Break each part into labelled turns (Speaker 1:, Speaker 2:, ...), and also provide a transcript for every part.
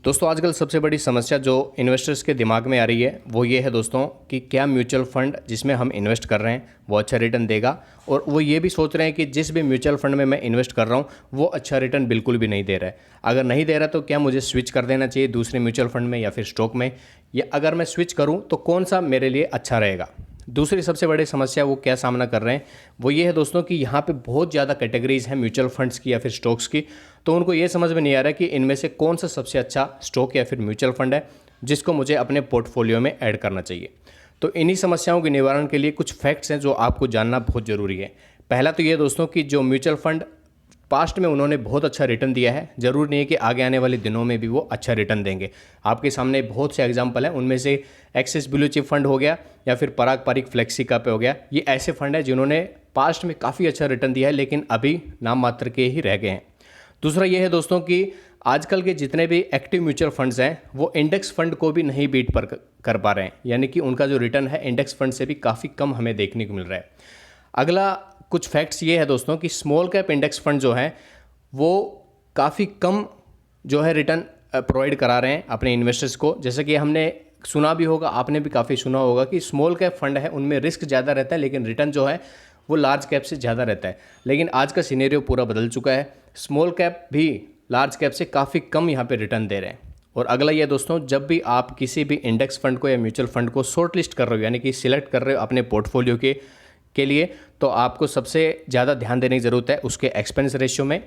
Speaker 1: दोस्तों आजकल सबसे बड़ी समस्या जो इन्वेस्टर्स के दिमाग में आ रही है वो ये है दोस्तों कि क्या म्यूचुअल फंड जिसमें हम इन्वेस्ट कर रहे हैं वो अच्छा रिटर्न देगा, और वो ये भी सोच रहे हैं कि जिस भी म्यूचुअल फंड में मैं इन्वेस्ट कर रहा हूँ वो अच्छा रिटर्न बिल्कुल भी नहीं दे रहा है। अगर नहीं दे रहा तो क्या मुझे स्विच कर देना चाहिए दूसरे म्यूचुअल फंड में या फिर स्टॉक में, या अगर मैं स्विच करूँ तो कौन सा मेरे लिए अच्छा रहेगा। दूसरी सबसे बड़ी समस्या वो क्या सामना कर रहे हैं वो ये है दोस्तों कि यहाँ पे बहुत ज़्यादा कैटेगरीज हैं म्यूचुअल फंड्स की या फिर स्टॉक्स की, तो उनको ये समझ में नहीं आ रहा कि इनमें से कौन सा सबसे अच्छा स्टॉक या फिर म्यूचुअल फंड है जिसको मुझे अपने पोर्टफोलियो में ऐड करना चाहिए। तो इन्हीं समस्याओं के निवारण के लिए कुछ फैक्ट्स हैं जो आपको जानना बहुत ज़रूरी है। पहला तो ये दोस्तों कि जो म्यूचुअल फंड पास्ट में उन्होंने बहुत अच्छा रिटर्न दिया है, ज़रूर नहीं है कि आगे आने वाले दिनों में भी वो अच्छा रिटर्न देंगे। आपके सामने बहुत से एग्जांपल हैं, उनमें से एक्सिस ब्लू चिप फंड हो गया या फिर पराग पारिक फ्लेक्सी का पे हो गया। ये ऐसे फंड है जिन्होंने पास्ट में काफ़ी अच्छा रिटर्न दिया है लेकिन अभी नाम मात्र के ही रह गए हैं। दूसरा ये है दोस्तों कि आजकल के जितने भी एक्टिव म्यूचुअल फंड्स हैं वो इंडेक्स फंड को भी नहीं बीट पर कर पा रहे हैं, यानी कि उनका जो रिटर्न है इंडेक्स फंड से भी काफ़ी कम हमें देखने को मिल रहा है। अगला कुछ फैक्ट्स ये है दोस्तों कि स्मॉल कैप इंडेक्स फंड जो है वो काफ़ी कम जो है रिटर्न प्रोवाइड करा रहे हैं अपने इन्वेस्टर्स को। जैसे कि हमने सुना भी होगा, आपने भी काफ़ी सुना होगा कि स्मॉल कैप फंड है उनमें रिस्क ज़्यादा रहता है लेकिन रिटर्न जो है वो लार्ज कैप से ज़्यादा रहता है। लेकिन आज का सिनेरियो पूरा बदल चुका है, स्मॉल कैप भी लार्ज कैप से काफ़ी कम यहाँ पे रिटर्न दे रहे हैं। और अगला ये दोस्तों, जब भी आप किसी भी इंडेक्स फंड को या म्यूचुअल फंड को शॉर्ट लिस्ट कर रहे हो यानी कि सिलेक्ट कर रहे हो अपने पोर्टफोलियो के लिए, तो आपको सबसे ज़्यादा ध्यान देने की ज़रूरत है उसके एक्सपेंस रेशियो में,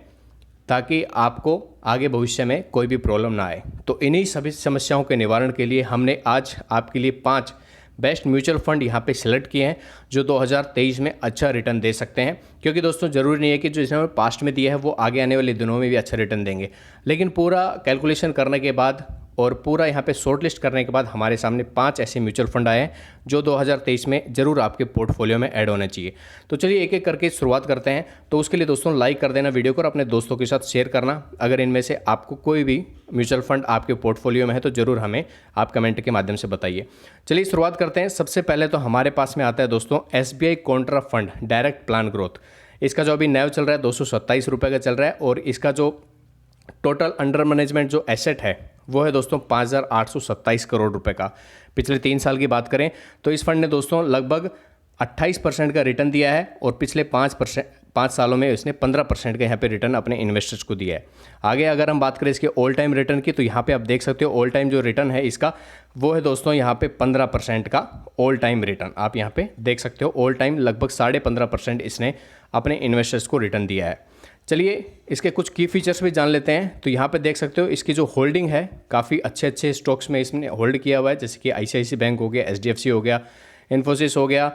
Speaker 1: ताकि आपको आगे भविष्य में कोई भी प्रॉब्लम ना आए। तो इन्हीं सभी समस्याओं के निवारण के लिए हमने आज आपके लिए 5 बेस्ट म्यूचुअल फंड यहाँ पे सिलेक्ट किए हैं जो 2023 में अच्छा रिटर्न दे सकते हैं। क्योंकि दोस्तों ज़रूरी नहीं है कि जो इसने पास्ट में दिया है वो आगे आने वाले दिनों में भी अच्छा रिटर्न देंगे, लेकिन पूरा कैलकुलेशन करने के बाद और पूरा यहाँ पे शॉर्ट लिस्ट करने के बाद हमारे सामने 5 ऐसे म्यूचुअल फंड आए हैं जो 2023 में ज़रूर आपके पोर्टफोलियो में ऐड होने चाहिए। तो चलिए एक एक करके शुरुआत करते हैं। तो उसके लिए दोस्तों लाइक कर देना वीडियो को और अपने दोस्तों के साथ शेयर करना। अगर इनमें से आपको कोई भी म्यूचुअल फंड आपके पोर्टफोलियो में है तो ज़रूर हमें आप कमेंट के माध्यम से बताइए। चलिए शुरुआत करते हैं। सबसे पहले तो हमारे पास में आता है दोस्तों SBI Contra fund direct plan growth. इसका जो अभी नैव चल रहा है 227 रुपये का चल रहा है और इसका जो टोटल अंडर मैनेजमेंट जो एसेट है वो है दोस्तों 5,827 करोड़ रुपए का। पिछले 3 साल की बात करें तो इस फंड ने दोस्तों लगभग 28% का रिटर्न दिया है और पिछले 5 सालों में इसने 15% का यहाँ पे रिटर्न अपने इन्वेस्टर्स को दिया है। आगे अगर हम बात करें इसके ऑल टाइम रिटर्न की, तो यहाँ पे आप देख सकते हो ऑल टाइम जो रिटर्न है इसका वो है दोस्तों यहाँ पे 15% का ऑल टाइम रिटर्न। आप यहाँ पे देख सकते हो ऑल टाइम लगभग 15.5% इसने अपने इन्वेस्टर्स को रिटर्न दिया है। चलिए इसके कुछ की फीचर्स भी जान लेते हैं। तो यहाँ पे देख सकते हो इसकी जो होल्डिंग है काफ़ी अच्छे स्टॉक्स में इसने होल्ड किया हुआ है, जैसे कि ICICI बैंक हो गया, HDFC हो गया, इन्फोसिस हो गया,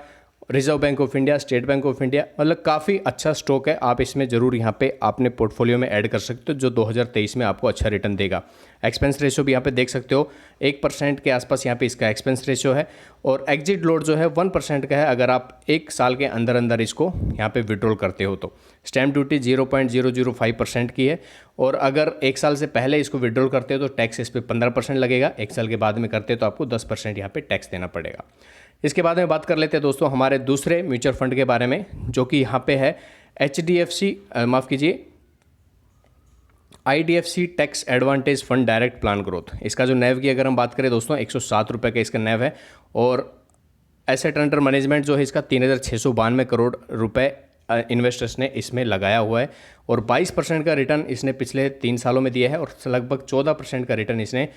Speaker 1: reserve bank of India, state bank of India, मतलब काफ़ी अच्छा स्टॉक है। आप इसमें ज़रूर यहाँ पे अपने पोर्टफोलियो में ऐड कर सकते हो जो 2023 में आपको अच्छा रिटर्न देगा। एक्सपेंस रेशियो भी यहाँ पे देख सकते हो 1% के आसपास यहाँ पे इसका एक्सपेंस रेशियो है और एग्जिट लोड जो है 1% का है अगर आप 1 साल के अंदर अंदर इसको यहाँ पे विड्रॉल करते हो तो। स्टैम्प ड्यूटी 0.005% की है और अगर 1 साल से पहले इसको विड्रॉल करते हो तो टैक्स इस पर 15% लगेगा, 1 साल के बाद में करते हो तो आपको 10% यहाँ पे टैक्स देना पड़ेगा। इसके बाद में बात कर लेते हैं दोस्तों हमारे दूसरे म्यूचुअल फंड के बारे में जो कि यहाँ पे है IDFC tax advantage fund direct plan growth. इसका जो नैव की अगर हम बात करें दोस्तों 107 रुपये का इसका नैव है और एसेट अंडर मैनेजमेंट जो है इसका 3,692 करोड़ रुपए इन्वेस्टर्स ने इसमें लगाया हुआ है और 22% का रिटर्न इसने पिछले 3 सालों में दिया है और लगभग 14% का रिटर्न इसने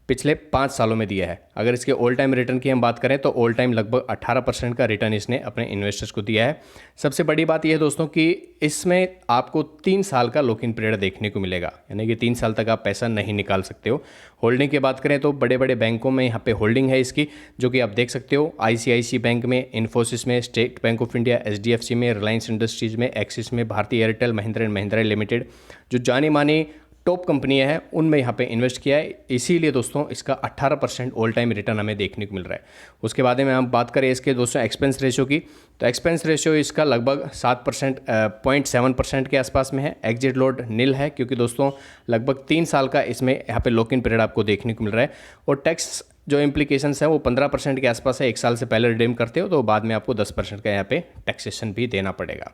Speaker 1: पिछले 5 सालों में दिया है। अगर इसके ऑल टाइम रिटर्न की हम बात करें तो ऑल टाइम लगभग 18% का रिटर्न इसने अपने इन्वेस्टर्स को दिया है। सबसे बड़ी बात यह है दोस्तों कि इसमें आपको 3 साल का लॉक इन पीरियड देखने को मिलेगा, यानी कि 3 साल तक आप पैसा नहीं निकाल सकते हो। होल्डिंग की बात करें तो बड़े बड़े बैंकों में यहाँ पे होल्डिंग है इसकी, जो कि आप देख सकते हो ICICI बैंक में, इन्फोसिस में, state bank of India, HDFC में, रिलायंस इंडस्ट्रीज़ में, एक्सिस में, भारतीय Airtel, Mahindra and Mahindra limited, जो जानी मानी टॉप कंपनियां हैं उनमें यहाँ पे इन्वेस्ट किया है। इसीलिए दोस्तों इसका 18% ऑल टाइम रिटर्न हमें देखने को मिल रहा है। उसके बाद में हम बात करें इसके दोस्तों एक्सपेंस रेशियो की, तो एक्सपेंस रेशियो इसका लगभग 7% के आसपास में है। एग्जिट लोड नील है क्योंकि दोस्तों लगभग 3 साल का इसमें यहाँ पे लॉक इन पीरियड आपको देखने को मिल रहा है और टैक्स जो इम्प्लीकेशंस है वो 15% के आसपास है। 1 साल से पहले रिडीम करते हो तो बाद में आपको 10% का यहाँ पे टैक्सेशन भी देना पड़ेगा।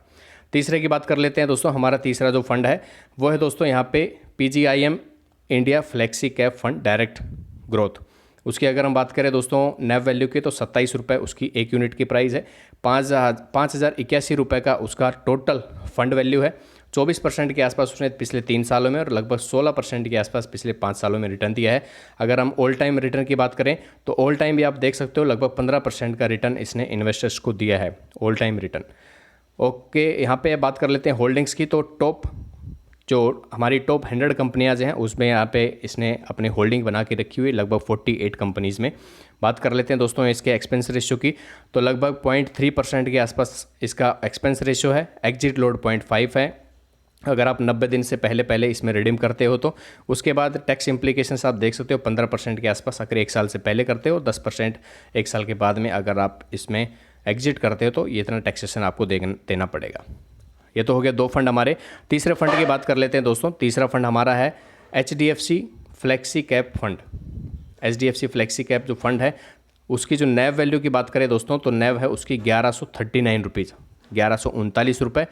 Speaker 1: तीसरे की बात कर लेते हैं दोस्तों। हमारा तीसरा जो फंड है वो है दोस्तों यहाँ पे PGIM India flexi cap fund direct growth. उसकी अगर हम बात करें दोस्तों नेव वैल्यू की, तो 27 रुपये उसकी एक यूनिट की प्राइस है। 5,081 रुपये का उसका टोटल फंड वैल्यू है। 24% के आसपास उसने पिछले 3 सालों में और लगभग 16% के आसपास पिछले 5 सालों में रिटर्न दिया है। अगर हम ऑल टाइम रिटर्न की बात करें तो ऑल टाइम भी आप देख सकते हो लगभग 15% का रिटर्न इसने इन्वेस्टर्स को दिया है, ऑल टाइम रिटर्न। ओके, यहाँ पे बात कर लेते हैं होल्डिंग्स की। तो जो हमारी टॉप 100 कंपनियाँ हैं उसमें यहाँ पे इसने अपनी होल्डिंग बना के रखी हुई लगभग 48 कंपनीज़ में। बात कर लेते हैं दोस्तों इसके एक्सपेंस रेशियो की, तो लगभग 0.3% के आसपास इसका एक्सपेंस रेशियो है। एग्जिट लोड 0.5 है अगर आप 90 दिन से पहले इसमें रिडीम करते हो तो। उसके बाद टैक्स इम्प्लीकेशंस आप देख सकते हो 15% के आसपास अगर 1 साल से पहले करते हो, 10% 1 साल के बाद में अगर आप इसमें एग्जिट करते हो तो ये इतना टैक्सेशन आपको देना पड़ेगा। ये तो हो गया 2 फंड हमारे। तीसरे फंड की बात कर लेते हैं दोस्तों। तीसरा फंड हमारा है HDFC flexi cap fund. HDFC flexi cap जो फंड है उसकी जो नेव वैल्यू की बात करें दोस्तों तो नेव है उसकी 1139 रुपीज़, 1139 रुपये,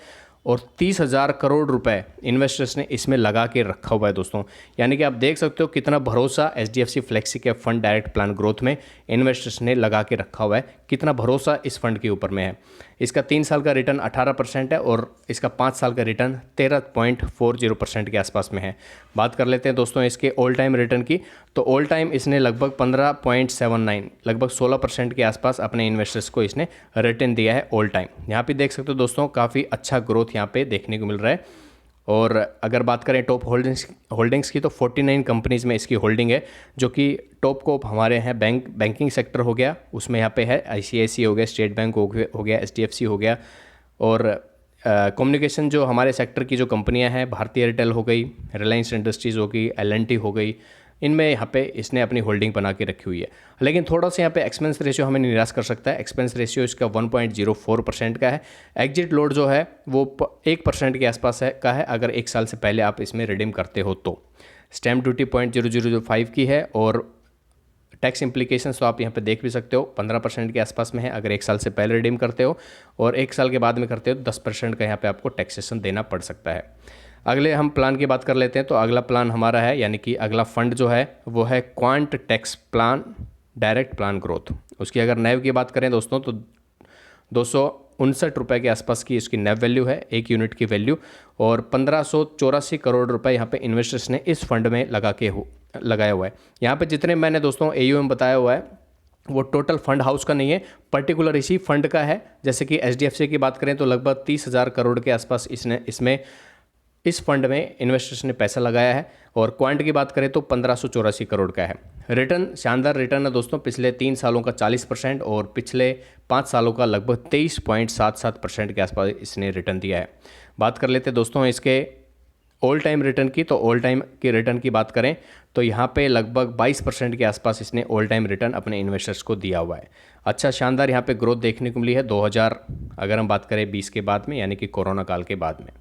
Speaker 1: और 30,000 करोड़ रुपए इन्वेस्टर्स ने इसमें लगा के रखा हुआ है दोस्तों। यानी कि आप देख सकते हो कितना भरोसा HDFC flexi cap fund direct plan growth में इन्वेस्टर्स ने लगा के रखा हुआ है, कितना भरोसा इस फंड के ऊपर में है। इसका 3 साल का रिटर्न 18% है और इसका 5 साल का रिटर्न 13.40% के आसपास में है। बात कर लेते हैं दोस्तों इसके ऑल टाइम रिटर्न की, तो ऑल टाइम इसने लगभग 15.79 लगभग 16% के आसपास अपने इन्वेस्टर्स को इसने रिटर्न दिया है ऑल टाइम। यहाँ पे देख सकते हो दोस्तों काफ़ी अच्छा ग्रोथ यहाँ पे देखने को मिल रहा है। और अगर बात करें टॉप होल्डिंग्स की तो 49 कंपनीज़ में इसकी होल्डिंग है, जो कि टॉप हमारे हैं बैंकिंग सेक्टर हो गया, उसमें यहाँ पे है ICICI हो गया, स्टेट बैंक हो गया, HDFC हो गया, और कम्युनिकेशन जो हमारे सेक्टर की जो कंपनियां हैं, भारतीय एयरटेल हो गई, रिलायंस इंडस्ट्रीज़ हो गई, L&T हो गई, इनमें यहाँ पे इसने अपनी होल्डिंग बना के रखी हुई है। लेकिन थोड़ा सा यहाँ पे एक्सपेंस रेशियो हमें निराश कर सकता है। एक्सपेंस रेशियो इसका 1.04% का है। एग्जिट लोड जो है वो 1% के आसपास का है अगर 1 साल से पहले आप इसमें रिडीम करते हो तो। स्टैम्प ड्यूटी 0.0005 की है, और टैक्स इम्प्लीकेशंस तो आप यहाँ पे देख भी सकते हो 15% के आसपास में है अगर 1 साल से पहले रिडीम करते हो, और 1 साल के बाद में करते हो 10% का यहाँ पे आपको टैक्सेशन देना पड़ सकता है। अगले हम प्लान की बात कर लेते हैं, तो अगला प्लान हमारा है, यानी कि अगला फंड जो है वो है quant tax plan direct plan growth. उसकी अगर नेव की बात करें दोस्तों तो 259 रुपये के आसपास की इसकी नेव वैल्यू है, 1 यूनिट की वैल्यू, और 1584 करोड़ रुपए यहाँ पे इन्वेस्टर्स ने इस फंड में लगाया हुआ है। यहाँ पे जितने मैंने दोस्तों AUM बताया हुआ है वो टोटल फंड हाउस का नहीं है, पर्टिकुलर इसी फंड का है। जैसे कि HDFC की बात करें तो लगभग 30,000 करोड़ के आसपास इसमें इस फंड में इन्वेस्टर्स ने पैसा लगाया है, और क्वांट की बात करें तो 1584 करोड़ का है। रिटर्न शानदार रिटर्न है दोस्तों, पिछले 3 सालों का 40% और पिछले 5 सालों का लगभग 23.77% के आसपास इसने रिटर्न दिया है। बात कर लेते हैं दोस्तों इसके ऑल टाइम रिटर्न की, तो ऑल टाइम की रिटर्न की बात करें तो यहाँ पे लगभग 22% के आसपास इसने ऑल टाइम रिटर्न अपने इन्वेस्टर्स को दिया हुआ है। अच्छा शानदार यहाँ पे ग्रोथ देखने को मिली है 2000 अगर हम बात करें 20 के बाद में, यानी कि कोरोना काल के बाद में।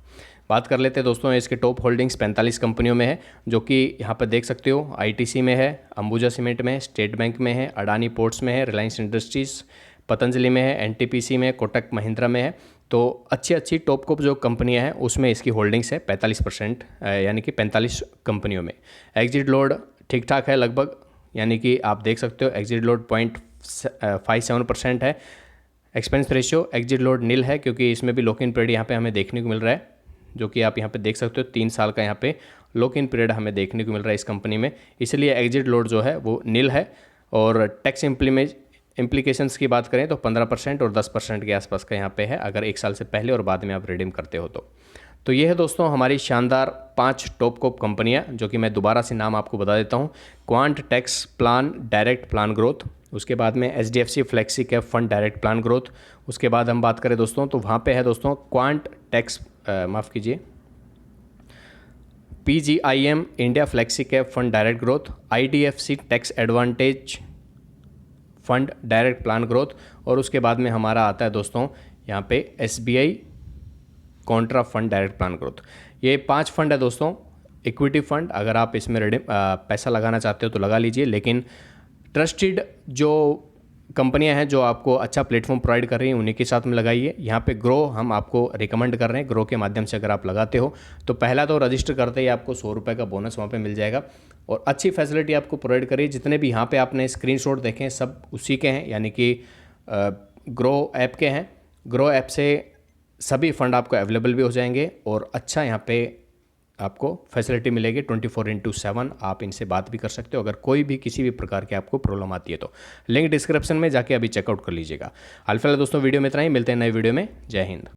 Speaker 1: बात कर लेते हैं दोस्तों इसके टॉप होल्डिंग्स 45 कंपनियों में है, जो कि यहाँ पर देख सकते हो ITC में है, अंबुजा सीमेंट में है, स्टेट बैंक में है, अडानी पोर्ट्स में है, रिलायंस इंडस्ट्रीज़, पतंजलि में है, NTPC में, कोटक महिंद्रा में है। तो अच्छी टॉप जो कंपनियां हैं उसमें इसकी होल्डिंग्स है 45%, यानी कि 45 कंपनियों में। एग्जिट लोड ठीक ठाक है लगभग, यानी कि आप देख सकते हो एग्जिट लोड 0.57% है। एक्सपेंस रेशियो एग्जिट लोड नील है, क्योंकि इसमें भी लॉक इन पीरियड यहाँ पे हमें देखने को मिल रहा है, जो कि आप यहाँ पे देख सकते हो 3 साल का यहाँ पे लॉक इन पीरियड हमें देखने को मिल रहा है इस कंपनी में, इसलिए एग्जिट लोड जो है वो नील है। और टैक्स इम्प्लीकेशंस की बात करें तो 15% और 10% के आसपास का यहाँ पे है अगर 1 साल से पहले और बाद में आप रिडीम करते हो तो ये है दोस्तों हमारी शानदार 5 टॉप कंपनियाँ, जो कि मैं दोबारा से नाम आपको बता देता हूँ। Quant tax plan direct plan growth, उसके बाद में HDFC flexi cap fund direct plan growth, उसके बाद हम बात करें दोस्तों तो वहाँ पे है दोस्तों quant tax PGIM India flexi cap fund direct growth, IDFC tax advantage fund direct plan growth, और उसके बाद में हमारा आता है दोस्तों यहाँ पे SBI Contra fund direct plan growth. ये 5 फंड है दोस्तों। इक्विटी फंड अगर आप इसमें पैसा लगाना चाहते हो तो लगा लीजिए, लेकिन ट्रस्टेड जो कंपनियां हैं जो आपको अच्छा प्लेटफॉर्म प्रोवाइड कर रही हैं, उन्हीं के साथ में लगाइए। यहाँ पे ग्रो हम आपको रिकमेंड कर रहे हैं, ग्रो के माध्यम से अगर आप लगाते हो तो पहला तो रजिस्टर करते ही आपको 100 रुपये का बोनस वहाँ पे मिल जाएगा और अच्छी फैसिलिटी आपको प्रोवाइड करिए। जितने भी यहाँ पे आपने स्क्रीनशॉट देखें सब उसी के हैं, यानी कि ग्रो ऐप के हैं। ग्रो ऐप से सभी फंड आपको अवेलेबल भी हो जाएंगे और अच्छा यहाँ पे आपको फैसिलिटी मिलेगी। 24/7 आप इनसे बात भी कर सकते हो अगर कोई भी किसी भी प्रकार की आपको प्रॉब्लम आती है तो। लिंक डिस्क्रिप्शन में जाके अभी चेकआउट कर लीजिएगा। हाल फिलहाल दोस्तों वीडियो में इतना ही, मिलते हैं नए वीडियो में। जय हिंद।